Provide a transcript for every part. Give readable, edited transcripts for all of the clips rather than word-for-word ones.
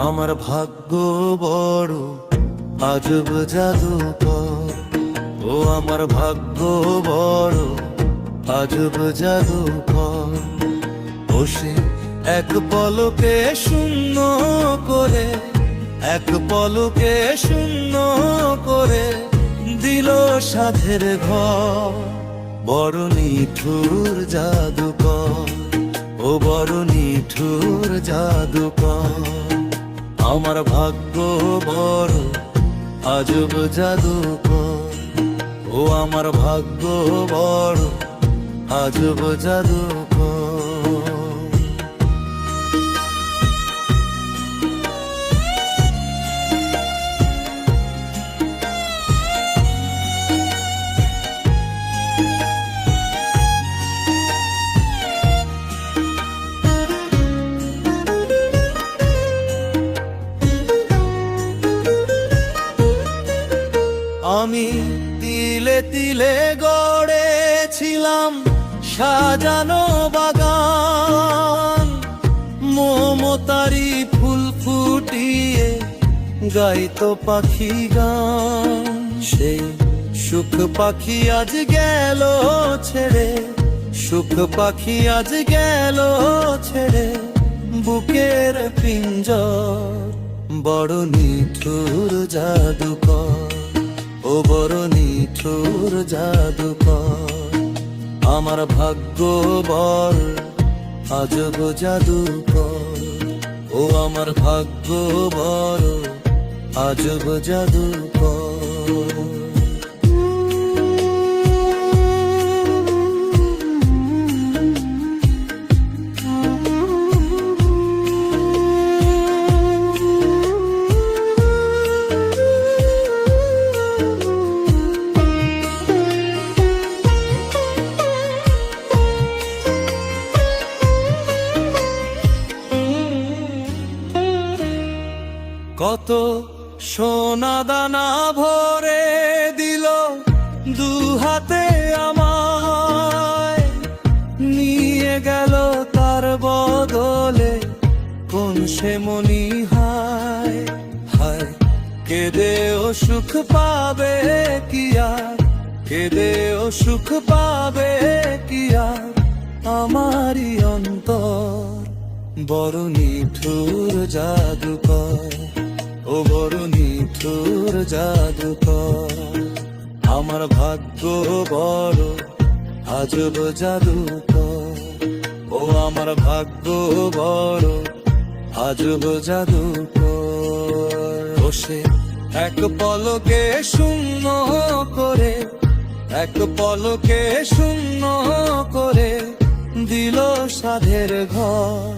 আমার ভাগ্য বড় আজব জাদুকর, ও আমার ভাগ্য বড় আজব জাদুকর। বসে এক পলকে শূন্য করে, এক পলকে শূন্য করে দিল সাধের ঘর। বড় নিঠুর জাদুকর, ও বড় নিঠুর জাদুকর। আমার ভাগ্য বড় আজব জাদুকর, ও আমার ভাগ্য বড় আজব জাদুকর। আমি তিলে তিলে গড়েছিলাম সাজানো বাগান, মমতারি ফুল ফুটিয়ে গাইতো পাখি গান। সেই সুখ পাখি আজ গেল ছেড়ে, সুখ পাখি আজ গেল ছেড়ে বুকের পিঞ্জর। বড় নিঠুর জাদুকর, ও বড় নিঠুর জাদুকর। আমার ভাগ্য বড় আজব জাদুকর, ও আমার ভাগ্য বড় আজব জাদুকর। কত সোনা দানা ভরে দিল দু হাতে আমায়, নিয়ে গেল তার বদলে কোন সে মনি হায়। হায় কেঁদে ও সুখ পাবে কি আর, কেঁদে ও সুখ পাবে কি আর আমারই অন্তর। বড় নিঠুর জাদুকর, ও বড় নিঠুর জাদুকর। আমার ভাগ্য বড় আজব জাদুকর, ও আমার ভাগ্য বড় আজব জাদুকর। বসে এক পলকে শূন্য করে, এক পলকে শূন্য করে দিল সাধের ঘর।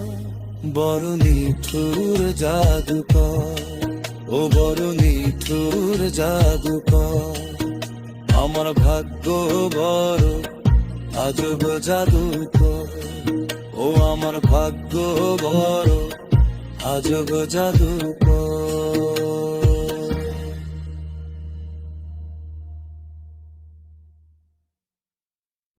বড় নিঠুর জাদুকর, ও বড় নিঠুর জাদুকর। আমার ভাগ্য বড় আজব জাদুকর, ও আমার ভাগ্য বড় আজব জাদুকর।